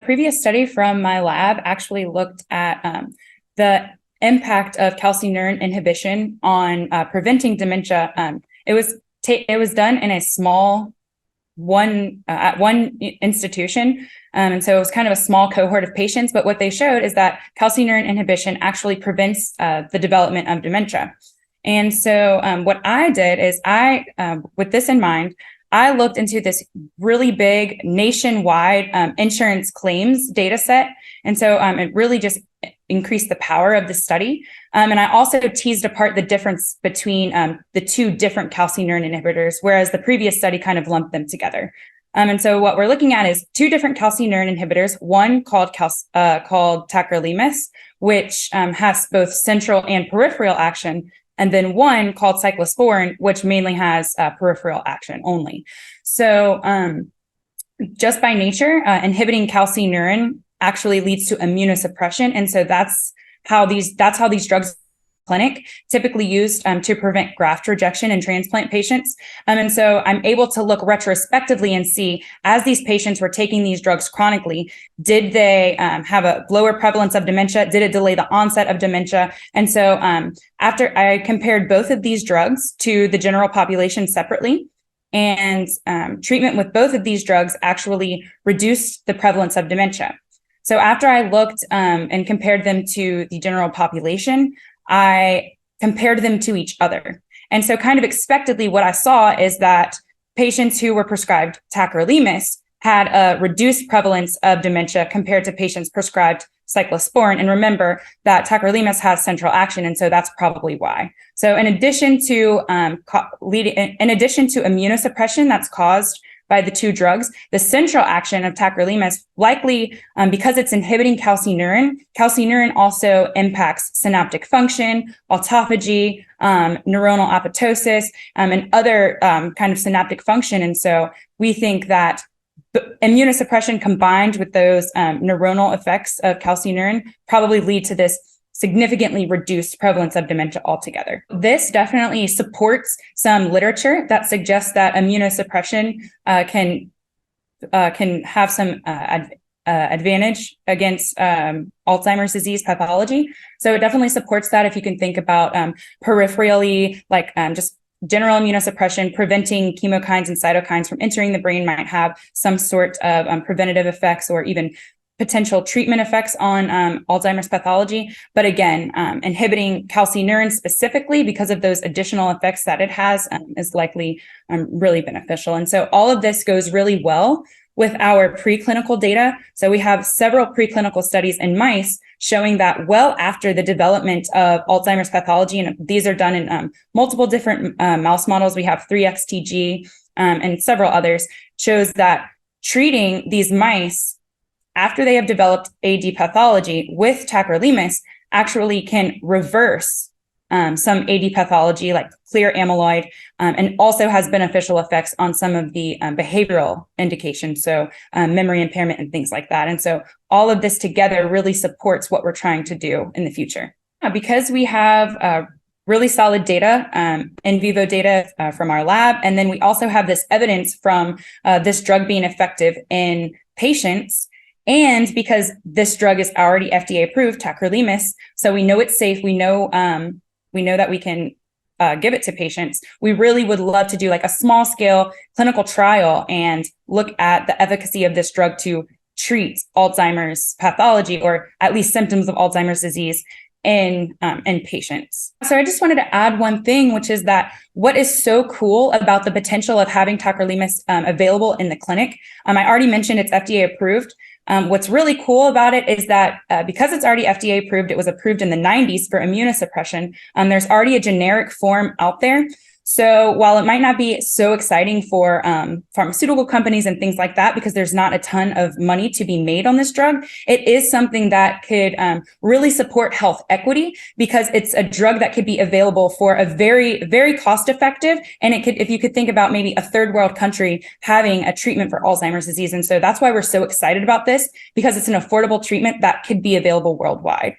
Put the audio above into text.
Previous study from my lab actually looked at the impact of calcineurin inhibition on preventing dementia. It was done in a small at one institution, and so it was kind of a small cohort of patients. But what they showed is that calcineurin inhibition actually prevents the development of dementia. And so what I did is with this in mind, I looked into this really big nationwide insurance claims data set. And so it really just increased the power of the study. And I also teased apart the difference between the two different calcineurin inhibitors, whereas the previous study kind of lumped them together. And so what we're looking at is two different calcineurin inhibitors, one called Tacrolimus, which has both central and peripheral action, and then one called cyclosporin, which mainly has peripheral action only. So just by nature, inhibiting calcineurin actually leads to immunosuppression. And so that's how these drugs clinic typically used to prevent graft rejection in transplant patients. And so I'm able to look retrospectively and see, as these patients were taking these drugs chronically, did they have a lower prevalence of dementia? Did it delay the onset of dementia? And so after I compared both of these drugs to the general population separately, and treatment with both of these drugs actually reduced the prevalence of dementia. So after I looked and compared them to the general population, I compared them to each other. And so kind of expectedly, what I saw is that patients who were prescribed tacrolimus had a reduced prevalence of dementia compared to patients prescribed cyclosporin. And remember that tacrolimus has central action, and so that's probably why. So in addition to immunosuppression that's caused by the two drugs, the central action of tacrolimus likely, because it's inhibiting calcineurin also impacts synaptic function, autophagy, neuronal apoptosis, and other kind of synaptic function. And so we think that immunosuppression combined with those neuronal effects of calcineurin probably lead to this significantly reduced prevalence of dementia altogether. This definitely supports some literature that suggests that immunosuppression can have some advantage against Alzheimer's disease pathology. So it definitely supports that. If you can think about peripherally, like just general immunosuppression, preventing chemokines and cytokines from entering the brain might have some sort of preventative effects or even potential treatment effects on Alzheimer's pathology. But again, inhibiting calcineurin specifically because of those additional effects that it has is likely really beneficial. And so all of this goes really well with our preclinical data. So we have several preclinical studies in mice showing that well after the development of Alzheimer's pathology, and these are done in multiple different mouse models. We have 3XTG and several others, shows that treating these mice after they have developed AD pathology with tacrolimus actually can reverse some AD pathology like clear amyloid, and also has beneficial effects on some of the behavioral indications, so memory impairment and things like that. And so all of this together really supports what we're trying to do in the future. Because we have really solid data, in vivo data from our lab, and then we also have this evidence from this drug being effective in patients. And because this drug is already FDA approved, tacrolimus, so we know it's safe, we know that we can give it to patients. We really would love to do like a small scale clinical trial and look at the efficacy of this drug to treat Alzheimer's pathology, or at least symptoms of Alzheimer's disease in patients. So I just wanted to add one thing, which is that what is so cool about the potential of having tacrolimus available in the clinic. I already mentioned it's FDA approved. What's really cool about it is that because it's already FDA approved, it was approved in the 90s for immunosuppression. There's already a generic form out there. So while it might not be so exciting for pharmaceutical companies and things like that, because there's not a ton of money to be made on this drug, it is something that could really support health equity, because it's a drug that could be available for a very, very cost effective. And it could, if you could think about maybe a third world country having a treatment for Alzheimer's disease. And so that's why we're so excited about this, because it's an affordable treatment that could be available worldwide.